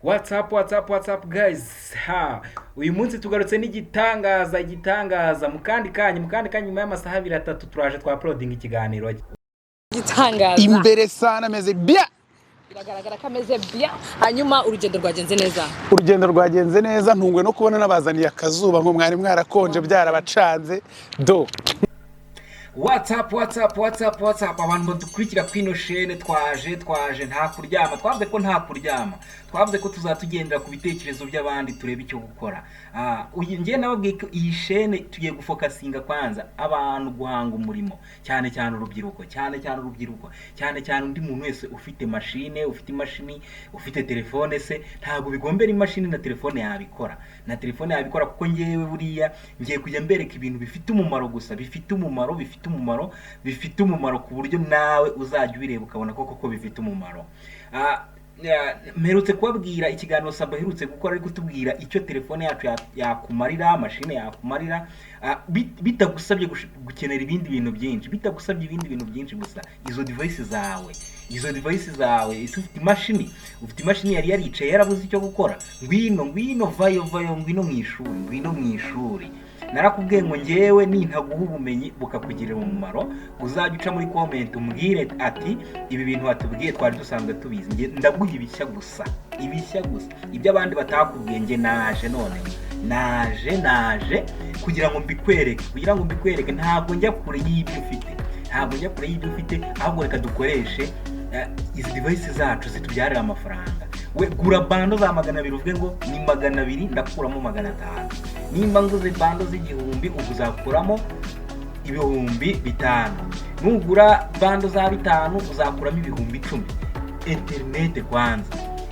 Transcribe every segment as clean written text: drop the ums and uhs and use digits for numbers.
What's up guys? Uyu munsi tugarutse n'igitangaza mukandi kanya nyuma y'amasaha 2-3 turaje twa uploading ikiganiro. Igitangaza imbere sana meze bien. Biragaragara kameze bien. Hanyuma urugendo rwagenze neza ntungwe no kubona nabazaniye akazuba nko mwari mwarakonje byarabacanze do. What's up abantu badukurikira kwino shene twaje nta kuryama twavuze ko nta kuryama twavuze ko tuzatugendera ku bitekerezo by'abandi turebe icyo gukora. Ngiye nababwiye ko iyi shene tugiye gufokasinga kwanza abantu guhanga umurimo cyane urubyiruko cyane undi muntu wese ufite imashini ufite telefone se ntabwo bigombera imashini na telefone yabikora kuko ngewe buriya ngiye kujya mbereka ibintu bifite umumaro gusa bifite umumaro ku buryo nawe uzajya ubireba ukabona koko bifite umumaro. Mperutse kubabwira ikiganiro Saba herutse gukora ari kutubwira icyo telefone yacu yakumarira, mashine yakumarira, bitagusabye gukenera ibindi bintu byinshi, gusa izo device zawe ufite imashini yari yaricaye yarabuze icyo gukora, ngwino vayo ngwino mu ishuri. Narakubwiye ngo ngewe nintaguha ubumenyi bukakugirira umumaro, uzajya uca muri comment umbwire ati ibi bintu watubwiye twari dusanzwe tubizi, nge ndaguha ibishya gusa ibyo abandi batakubwiye. Nge naje kugira ngo mbikwereke, ntabwo njya kure y'ibyo ufite, ahubwo reka dukoreshe izi device zacu zitubyarira amafaranga. We gura bando za 200 uvuge ngo ni 200 ndakuramo 500. Nimba nguze bando z'igihumbi uzakuramo 5,000. Nugura bando za 5 uzakuramo 10,000.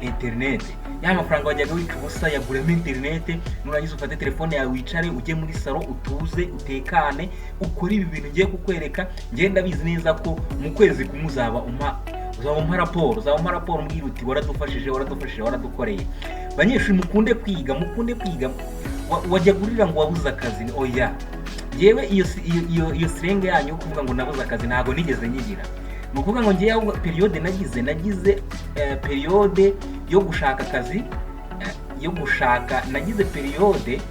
Internet ya mafaranga wajyaga wica ubusa yaguramo internet, nurangiza ufate telefone yawe wicare ujye muri salo utuze utekane ukora ibi bintu ngiye kukwereka. Ngenda bizi neza ko mu kwezi kumuzaba umpa raporo mbwira uti waradukoreye. Banyeshuri mukunde kwiga wajya gurira ngo wabuze akazi. Oya, yewe iyo sirenge yanyu kuvuga ngo nabuze akazi ntago nigeze nyigira. Nukuvuga ngo ngiye periode nagize periode yo gushaka akazi, nagize periode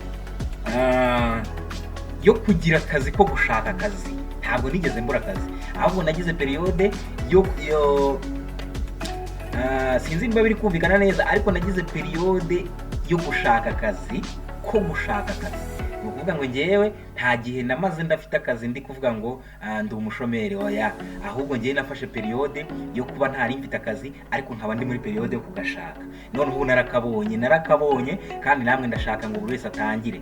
yo kugira akazi ko gushaka akazi, ntabwo nigeze mbura akazi, ahubwo nagize periode yo sinzi niba biri kumvikana neza, ariko nagize periode yo gushaka akazi ni ukuvuga ngo ngewe nta gihe namaze ndafite akazi ndi kuvuga ngo ndi umushomeri. Oya, ahubwo ngewe nafashe periode yo kuba ntari mfite akazi ariko nkaba ndi muri periode yo kugashaka. Noneho narakabonye kandi namwe ndashaka ngo buri wese atangire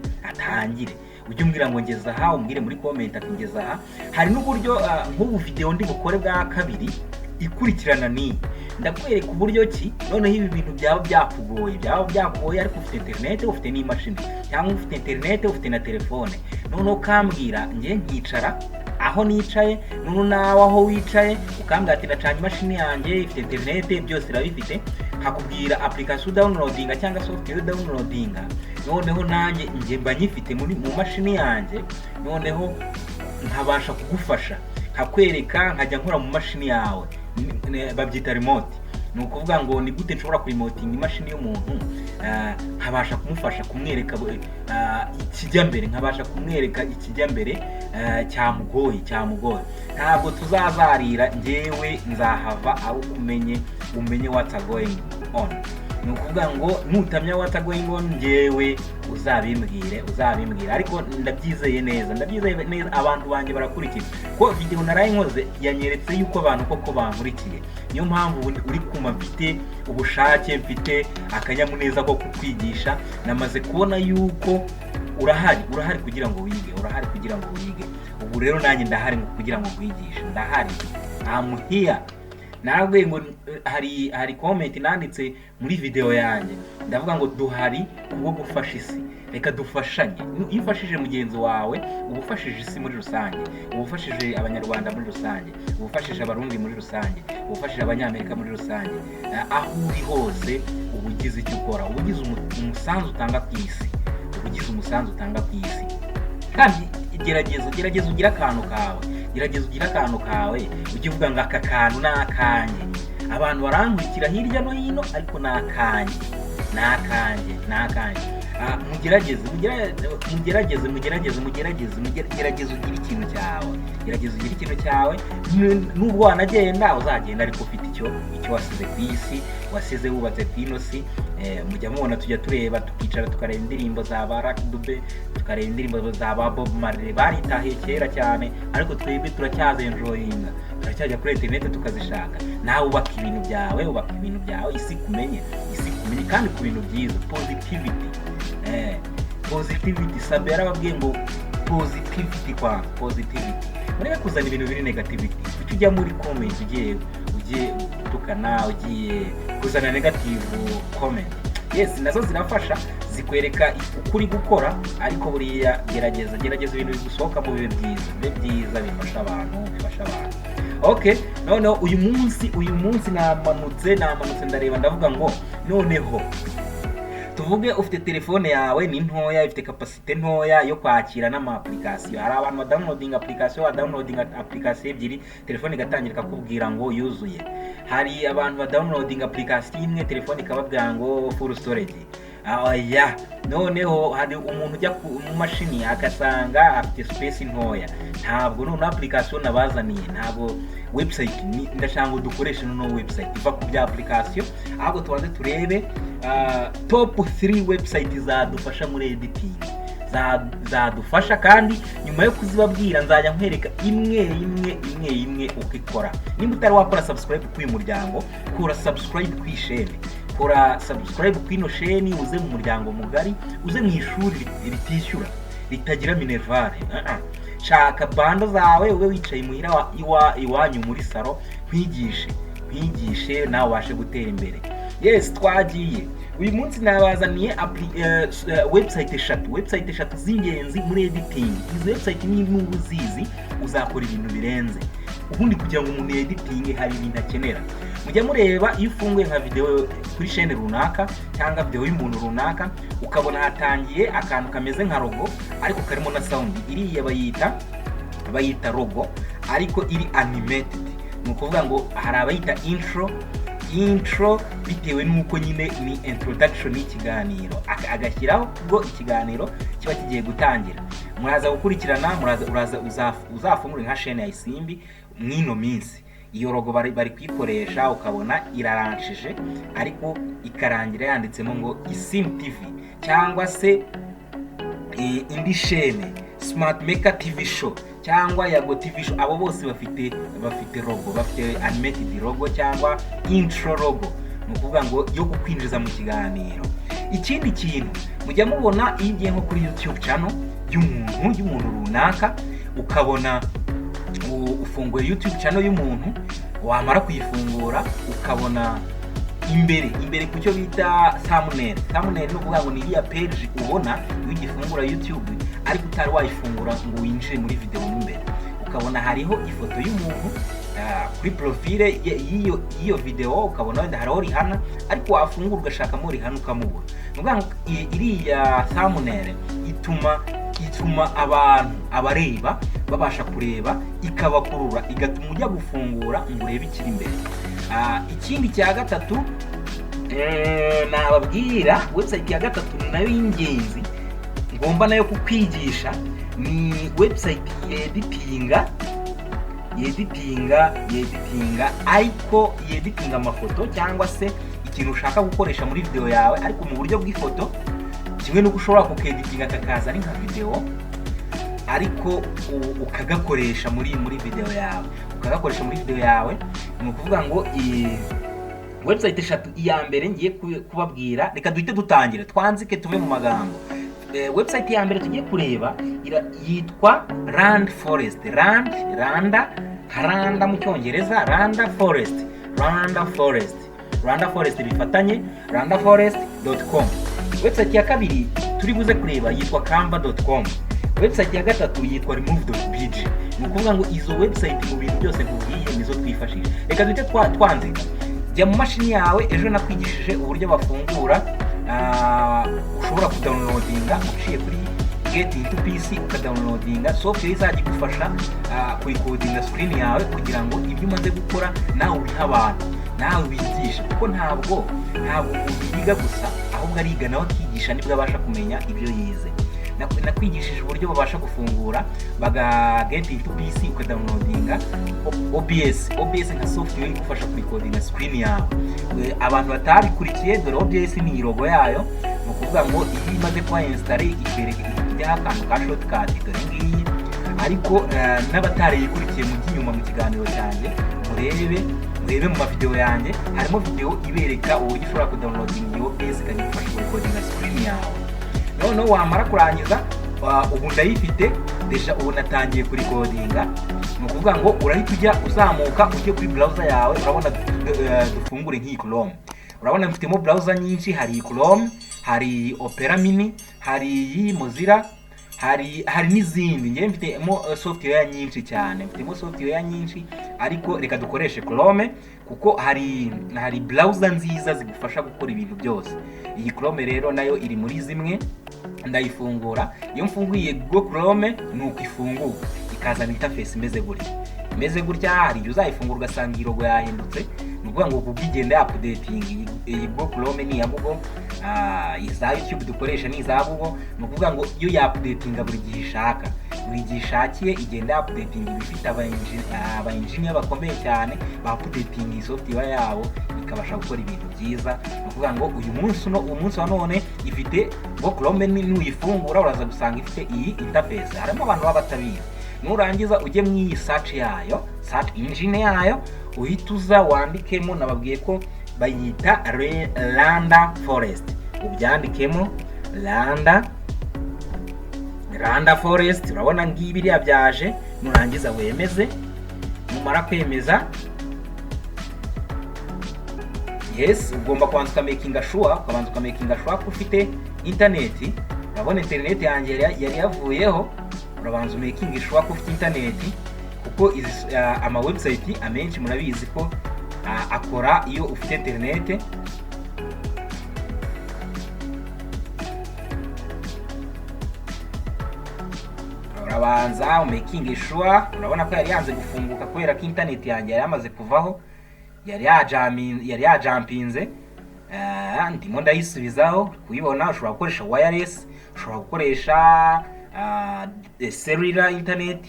ujye umbwira ngo ngeza aha, umbwire muri comment ati ngeza aha. Hari n'uburyo nk'ubu video ndi bukore bwa kabiri ikurikirana ni ndakwereka uburyo ki noneho ibi bintu byaba byakugoye ariko ufite internet, ufite n'imashini, cyangwa ufite internet ufite na telefone. Noneho kambwira ngiye nkicara aho nicaye, noneho nawe aho wicaye ukambwira ati ndacanye imashini yanjye ifite internet, byose irabifite, hakubwira application downloading cyangwa software downloading. Noneho nanjye ngiye mba nyifite mu mashini yanjye, noneho nkabasha kugufasha nkakwereka, nkajya nkora mu mashini yawe, babyita remote. Ni ukuvuga ngo ni gute nshobora kuremotinga imashini y'umuntu, nkabasha kumufasha kumwereka ikijya mbere cyamugoye. Ntabwo tuzazarira, ngewe nzahava aho umenye what's going on. Ni ukuvuga ngo nutamya what's going on ngewe uzabimbwire, ariko ndabyizeye neza abantu banjye barakurikira ko video narayinkoze yanyeretse yuko abantu koko bankurikiye. Niyo mpamvu uri kuma mfite ubushake, mfite akanyamuneza ko kukwigisha. Namaze kubona yuko urahari kugira ngo wige, ubu rero nanjye ndahari kugira ngo nkwigishe, ndahari. I'm here. Nabwe ngo hari comment nanditse muri video yanjye ndavuga ngo duhari kubwo gufasha isi, reka dufashanye. Iyo ufashije mugenzi wawe uba ufashije isi muri rusange, uba ufashije abanyarwanda muri rusange, uba ufashije abarundi muri rusange, uba ufashije abanyamerika muri rusange. Aho uri hose uba ugize icyo ukora, uba ugize umusanzu utanga ku isi, kandi gerageza ugira akantu kawe, ujye uvuga ngo aka kantu ni akanye. Abantu barankurikira hirya no hino ariko ni akanye, nakanjye mugerageze ugira ikintu cyawe nubwo wanagenda uzagenda ariko ufite icyo wasize ku isi wasize wubatse ku ino si. Mujya mubona tujya tureba tukicara tukareba indirimbo za Barack Dube tukareba indirimbo za Bob Marley baritahiye kera cyane ariko twebwe turacyazenjoyinga turacyajya kuri internet tukazishaka. Nawe ubaka ibintu byawe isi kumenye kandi ku bintu byiza. Positivity sabe yarababwiye ngo positivity mureke kuzana ibintu biri negativity. Icyo ujya muri comment ugiye tukana ugiye kuzana negative comment, yes nazo zirafasha zikwereka ukuri gukora ariko buriya gerageza ibintu bigusohoka mu bibe byiza bifasha abantu. Okay, noneho uyu munsi namanutse ndareba ndavuga ngo noneho tuvuge ufite telefone yawe ni ntoya ifite capacity ntoya yo kwakira n'ama-application. Hari abantu downloading application ebyiri telefone igatangira ikakubwira ngo yuzuye. Hari abantu downloading application imwe telefone ikababwira ngo full storage. Noneho hari umuntu ujya mu mashini agasanga afite space ntoya. Ntabwo none application nabazaniye, ntabwo website ndashaka ngo dukoreshe no website iva ku bya application, ahubwo tubanze turebe top 3 website zadufasha muri editing, zadufasha kandi nyuma yo kuzibabwira nzajya nkwereka imwe uko ikora. Nimba utari wakora subscribe kuri muryango, kora subscribe kuri chaîne, kora subscribe kuri no chaîne, uze mu muryango mugari, uze mu ishuri ritishyura ritagira minervare. Shaka bando zawe ube wicaye muhira iwanyu muri salo nkwigishe nawe ubashe gutera imbere. Yes, twagiye. Uyu munsi nabazaniye website eshatu z'ingenzi muri editing. Izo website n'ubu uzizi uzakora ibintu birenze. Ubundi kugira ngo umuntu editing hari ibintu akenera. Mujya mureba iyo ufunguye nka video kuri chaîne runaka cyangwa video y'umuntu runaka ukabona hatangiye akantu kameze nka logo ariko karimo na sound. Iriya bayita logo ariko iri animated. Ni ukuvuga ngo hari abayita intro bitewe nuko nyine ni introduction y'ikiganiro agashyiraho ubwo ikiganiro kiba kigiye gutangira. Muraza gukurikirana, uzafungura nka chaîne ya Isimbi mwino minsi. Iyo logo bari kwikoresha ukabona iraranshije ariko ikarangira yanditsemo ngo Isim TV cyangwa se indi chaîne Smart Maker TV Show cyangwa Yago TV Show. Abo bose bafite logo, bafite animated logo cyangwa intro logo, ni ukuvuga ngo yo kukwinjiza mu kiganiro. Ikindi kintu mujya mubona iyo ugiye nko kuri YouTube channel y'umuntu runaka ukabona ufunguye YouTube channel y'umuntu, wamara kuyifungura ukabona imbere ku cyo bita thumbnail ni ukuvuga ngo ni iya page ubona iyo ugifungura YouTube ariko utari wayifungura ngo winjire muri video imbere, ukabona hariho ifoto y'umuntu kuri profile y'iyo video, ukabona wenda hariho Rihana ariko wafungura ugashakamo Rihana ukamubura. Ni ukuvuga ngo iriya thumbnail ituma abantu abareba babasha kureba, ikabakurura, igatuma ujya gufungura ngo urebe ikiri imbere. Ikindi cya gatatu nababwira, website ya gatatu nayo y'ingenzi ngomba nayo kukwigisha, ni website yeditinga ariko yeditinga amafoto cyangwa se ikintu ushaka gukoresha muri video yawe ariko mu buryo bw'ifoto, kimwe nuko ushobora kukeditinga kakaza ari nka video ariko ukagakoresha muri video yawe. Ni ukuvuga ngo website eshatu. Iya mbere ngiye kubabwira, reka duhite dutangira twanzike tuve mu magambo. Website ya mbere tugiye kureba yitwa Rand Forest. Randa mu Cyongereza, Randa Forest bifatanye, randaforest.com. Website ya kabiri turi buze kureba yitwa canva.com. Website ya gatatu yitwa remove.bg. Ni ukuvuga ngo izo website mu bintu byose nkubwiye nizo twifashisha. Reka duhite twanzika. Jya mu mashini yawe, ejo nakwigishije uburyo bafungura, ushobora kudownloadinga uciye kuri Get into PC ukadownloadinga software izajya igufasha kuyikodinga screen yawe kugira ngo ibyo umaze gukora nawe ubiha abantu, nawe wigisha, kuko ntabwo ntabwo umuntu yiga gusa ahubwo ariga nawe akigisha nibwo abasha kumenya ibyo yize. Nakwigishije uburyo babasha gufungura get into PC ukadownloadinga OBS nka software igufasha kurikodinga screen yawe. Abantu batabikurikiye dore OBS ni logo yayo, no kuvuga ngo iyi imaze kuba install ikwereka ijya akantu ka shortcut dore ngiyi, ariko n'abatarayikurikiye mu ginyuma mu kiganiro cyanjye murebe mu video yanjye harimo video ibereka uburyo ushobora kudownloadinga OBS ikagufasha kurikodinga screen yawe. Noneho wamara kurangiza ubu ndayifite deja, ubu natangiye kurikodinga. Ni ukuvuga ngo urahita ujya uzamuka ujye kuri browser yawe. Urabona dufungure nk'iyi Chrome, urabona mfitemo browser nyinshi, hari Chrome, hari Opera Mini, hari iyi Mozilla, hari n'izindi. Ngiye mfitemo software nyinshi cyane, mfitemo software nyinshi, ariko reka dukoreshe Chrome kuko hari browser nziza zigufasha gukora ibintu byose. Iyi Chrome rero nayo iri muri zimwe. Ndayifungura, iyo mfunguye Google Chrome nuko ifunguka ikazana interface imeze gutya. Hari igihe uzayifungura ugasanga irogo yahindutse, ni ukuvuga ngo Google igenda updating. Iyi Google Chrome ni ya Google, iza YouTube dukoresha ni iza Google. Ni ukuvuga ngo iyo ya updating buri gihe ishaka, buri gihe ishakiye igenda updating. Bifite aba engineer bakomeye cyane ba updating iyi software yabo ikabasha gukora ibintu byiza. Ni ukuvuga ngo umunsi wa none ifite Google Chrome nuyifungura uraza gusanga ifite iyi interface. Harimo abantu baba batabizi, nurangiza ujye mu iyi search yayo, search engine yayo, uhituza wandikemo, nababwiye ko bayita Randa Forest. Ubyandikemo Randa Forest. Urabona ngibi biriya byaje, nurangiza wemeze. Numara kwemeza, yes, ugomba kubanza making sure ko ufite internet. Urabona internet yanjye yari yavuyeho, urabanza making sure ko ufite internet kuko ama website amenshi murabizi ko akora iyo ufite internet. Urabanza making sure. Urabona ko yari yanze gufunguka kubera ko internet yanjye yari yamaze kuvaho, yari yajampinze. Ndimo ndayisubizaho kuyibona. Ushobora gukoresha wireless, ushobora gukoresha cellular internet,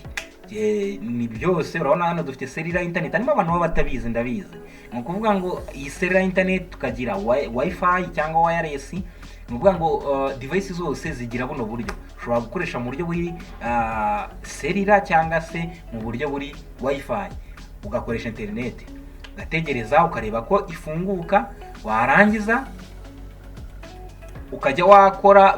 ni byose. Urabona hano dufite cellular internet, harimo abantu baba batabizi, ndabizi. Ni ukuvuga ngo iyi cellular internet tukagira wifi cyangwa wireless. Ni ukuvuga ngo device zose zigira buno buryo. Ushobora gukoresha mu buryo buri cellular cyangwa se mu buryo buri wifi, ugakoresha internet, ugategereza ukareba ko ifunguka. Warangiza ukajya wakora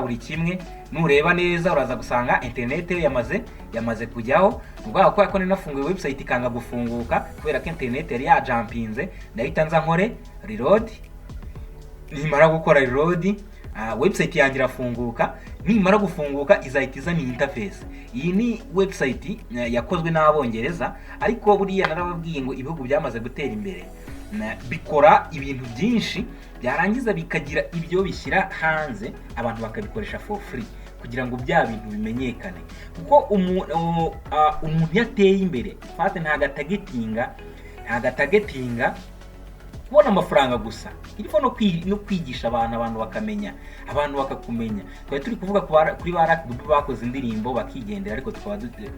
buri kimwe, nureba neza uraza gusanga internet yamaze kujyaho. Ubwo ko ninafunguye website ikanga gufunguka kubera ko internet yari yajampinze. Ndahita nza nkore reload. Nimara gukora reload, website yangira afunguka. Nimara gufunguka izahita izana interface. Iyi ni website yakozwe n'Abongereza, ariko buriya narababwiye ngo ibihugu byamaze gutera imbere bikora ibintu byinshi, byarangiza bikagira ibyo bishyira hanze, abantu bakabikoresha for free kugira ngo bya bintu bimenyekane. Kuko umuntu yateye imbere fate ntagatagetinga kubona amafaranga gusa, irimo no kwigisha abantu bakamenya, abantu bakakumenya. Twari turi kuvuga kuri bakoze indirimbo bakigendera, ariko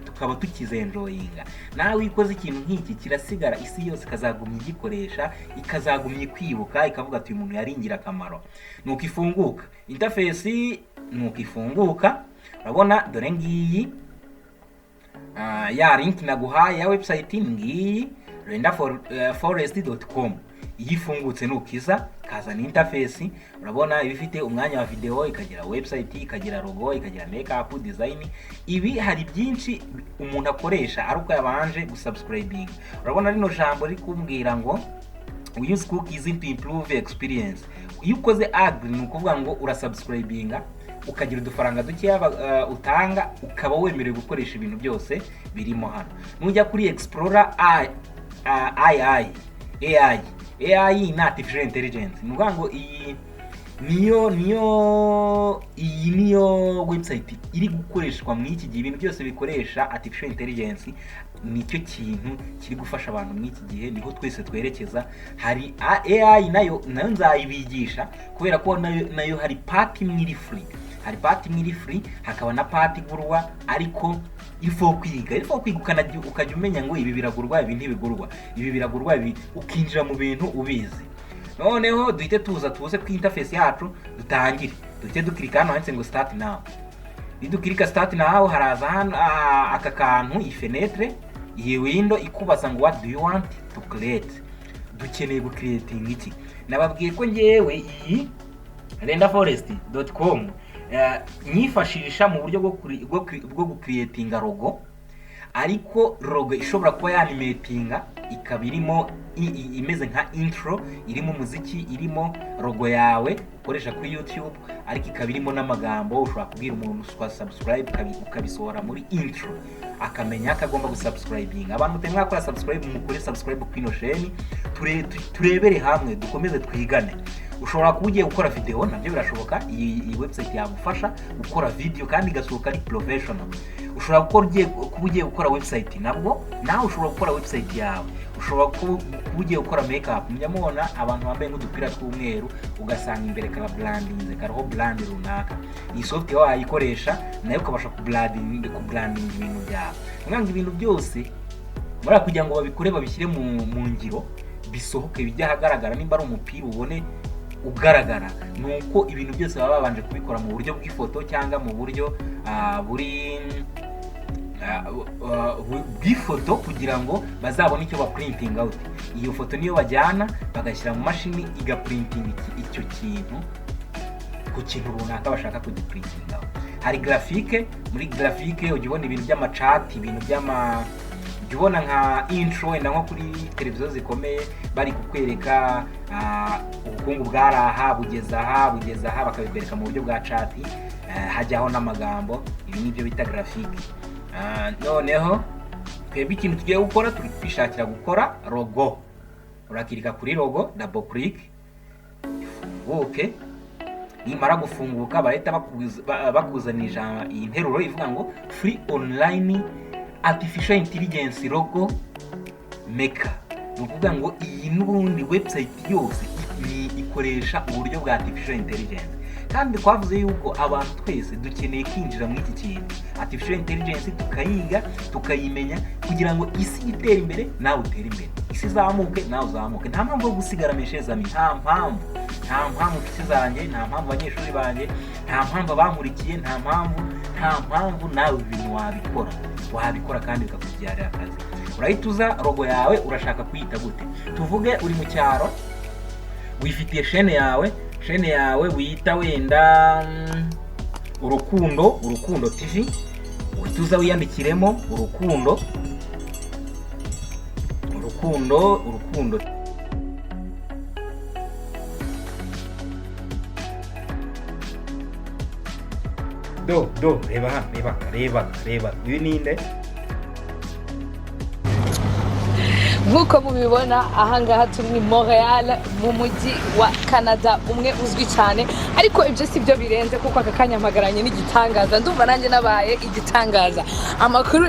tukaba tukizenjoyinga. Nawe ikoze ikintu nk'iki kirasigara, isi yose ikazagumya igikoresha, ikazagumya kwibuka, ikavuga ati uyu muntu yari ingirakamaro. Nuko ifunguka interface, urabona dore ngiyi ya link naguhaye ya website ngiyi rendaforest.com. Iyi ifungutse nukiza kazana interface. Urabona ibifite umwanya wa video, ikagira website, ikagira logo, ikagira makeup design. Ibi hari byinshi umuntu akoresha ari uko yabanje gusubscribing. Urabona rino jambo rikumbwira ngo we use cookies to improve experience. Iyo ukoze agree ni ukuvuga ngo urasubscribinga, ukagira udufaranga dukeya utanga, ukaba wemerewe gukoresha ibintu byose birimo hano. Nujya kuri Explorer AI ni artificial intelligence. Ni ukuvuga ngo iyi niyo website iri gukoreshwa mu iki gihe. Ibintu byose bikoresha artificial intelligence nicyo kintu kiri gufasha abantu mu iki gihe, niho twese twerekeza. Hari AI nayo nzayibigisha kubera ko nayo hari part imwe iri free, hakaba na part igurwa, ariko ifo kwiga ukajya umenya ngo ibi biragurwa ibi ntibigurwa, ibi biragurwa ibi, ukinjira mu bintu ubizi. Noneho duhite tuze ku interface yacu dutangire. Duhite dukirika hano handitse ngo start now. Idukirika start now haraza hano aka kantu ifenetre, iyi window ikubaza ngo what do you want to create, dukeneye gucreating iki. Nababwiye ko ngewe iyi renderforest.com nyifashisha mu buryo bwo gucreatinga logo, ariko logo ishobora kuba yanimatinga ikaba irimo imeze nka intro, irimo umuziki, irimo logo yawe ukoresha kuri YouTube, ariko ikaba irimo n'amagambo. Ushobora kubwira umuntu subscribe ukabisohora muri intro akamenya ko agomba gusubscribinga. Abantu mutemwakora subscribe, mukore subscribe kwino sheni, turebere hamwe, dukomeze twigane. Ushobora kuba ugiye gukora video, nabyo birashoboka. Iyi website yagufasha gukora video kandi igasohoka ari professional. Ushobora kuba ugiye gukora website, nabwo nawe ushobora gukora website yawe. Ushobora kuba ugiye gukora makeup, mujyamubona abantu bambaye nk'udupira tw'umweru ugasanga imbere kara brandinze, kariho brand runaka. Iyi software wayikoresha nayo ukabasha kubranding ibintu byawe. Mwanga ibintu byose bara kugira ngo babikore babishyire mu ngiro, bisohoke bijya hagaragara. Nimba ari umupira ubone ugaragara, nuko ibintu byose baba babanje kubikora mu buryo bw'ifoto cyangwa mu buryo bw'ifoto kugira ngo bazabone icyo baprinting out. Iyo foto niyo bajyana bagashyira mu mashini igaprinting icyo kintu ku kintu runaka bashaka kugiprinting out. Hari graphique, muri graphique ujya ubona ibintu by'amachat, ibintu ubona nka intro wenda nko kuri televiziyo zikomeye bari kukwereka ubukungu bwaraha bugeza aha bakabikwereka mu buryo bwa chat, hajyaho n'amagambo. Ibi nibyo bita graphique. Noneho twebwe ikintu tugiye gukora, turi kwishakira gukora logo. Urakirika kuri logo, double click, ifunguke. Nimara gufunguka bahita bakuzanira iyi nteruro ivuga ngo free online artificial intelligence logo maker. Nukuvuga ngo iyi n'ubundi website yose ikoresha uburyo bwa artificial intelligence, kandi twavuze yuko abantu twese dukeneye kwinjira muri iki kintu artificial intelligence, tukayiga tukayimenya kugira ngo isi itere imbere nawe utere imbere, isi zamuke nawe uzamuke. Nta mpamvu yo gusigara meshezami, nta mpamvu nshuti zanjye, nta mpamvu abanyeshuri banjye, nta mpamvu abankurikiye, nta mpamvu nawe ibintu wabikora kandi bikakubyarira akazi. Urahituza logo yawe urashaka kuyita gute? Tuvuge uri mu cyaro wifitiye chaîne yawe wiyita wenda urukundo TV, uhituza wiyandikiremo urukundo reba uyu ninde? Nk'uko mubibona ahangaha turi muri Montreal mu mujyi wa Canada umwe uzwi cyane, ariko ibyo si byo birenze kuko aka kanya mpagaranye n'igitangaza. Ndumva nanjye nabaye igitangaza. Amakuru